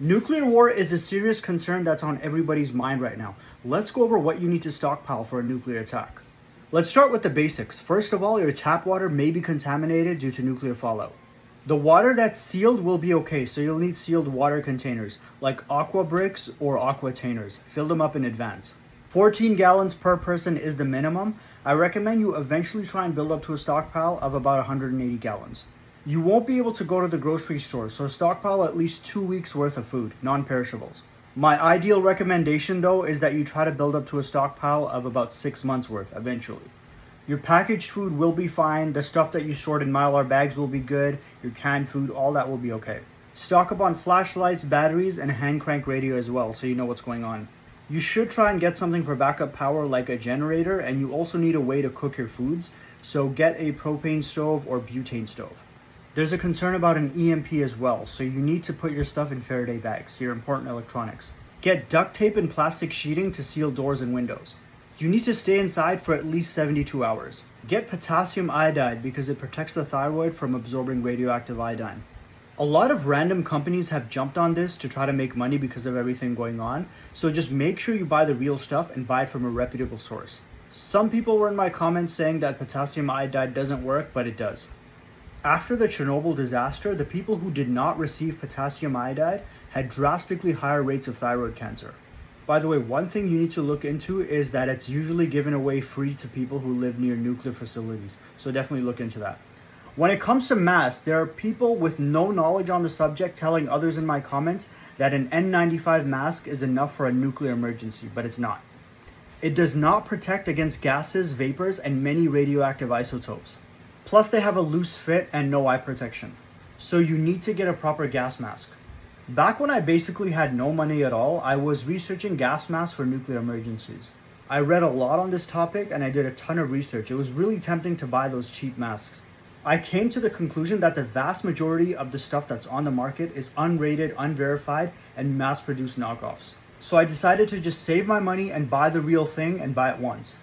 Nuclear war is a serious concern that's on everybody's mind right now. Let's go over what you need to stockpile for a nuclear attack. Let's start with the basics. First of all, your tap water may be contaminated due to nuclear fallout. The water that's sealed will be okay, so you'll need sealed water containers like aqua bricks or aquatainers. Fill them up in advance. 14 gallons per person is the minimum. I recommend you eventually try and build up to a stockpile of about 180 gallons. You won't be able to go to the grocery store, so stockpile at least 2 weeks worth of food, non-perishables. My ideal recommendation though is that you try to build up to a stockpile of about 6 months worth eventually. Your packaged food will be fine, the stuff that you stored in Mylar bags will be good, your canned food, all that will be okay. Stock up on flashlights, batteries, and hand crank radio as well so you know what's going on. You should try and get something for backup power like a generator, and you also need a way to cook your foods, so get a propane stove or butane stove. There's a concern about an EMP as well, so you need to put your stuff in Faraday bags, your important electronics. Get duct tape and plastic sheeting to seal doors and windows. You need to stay inside for at least 72 hours. Get potassium iodide because it protects the thyroid from absorbing radioactive iodine. A lot of random companies have jumped on this to try to make money because of everything going on, so just make sure you buy the real stuff and buy it from a reputable source. Some people were in my comments saying that potassium iodide doesn't work, but it does. After the Chernobyl disaster, the people who did not receive potassium iodide had drastically higher rates of thyroid cancer. By the way, one thing you need to look into is that it's usually given away free to people who live near nuclear facilities, so definitely look into that. When it comes to masks, there are people with no knowledge on the subject telling others in my comments that an N95 mask is enough for a nuclear emergency, but it's not. It does not protect against gases, vapors, and many radioactive isotopes. Plus, they have a loose fit and no eye protection. So you need to get a proper gas mask. Back when I basically had no money at all, I was researching gas masks for nuclear emergencies. I read a lot on this topic and I did a ton of research. It was really tempting to buy those cheap masks. I came to the conclusion that the vast majority of the stuff that's on the market is unrated, unverified, and mass-produced knockoffs. So I decided to just save my money and buy the real thing and buy it once.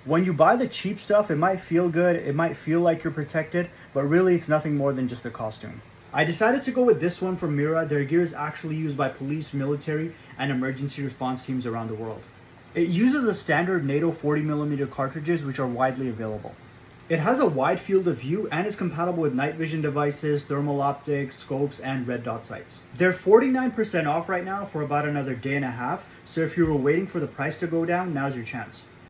When you buy the cheap stuff, it might feel good, it might feel like you're protected, but really it's nothing more than just a costume. I decided to go with this one from Mira. Their gear is actually used by police, military, and emergency response teams around the world. It uses a standard NATO 40mm cartridges which are widely available. It has a wide field of view and is compatible with night vision devices, thermal optics, scopes, and red dot sights. They're 49% off right now for about another day and a half, so if you were waiting for the price to go down, now's your chance.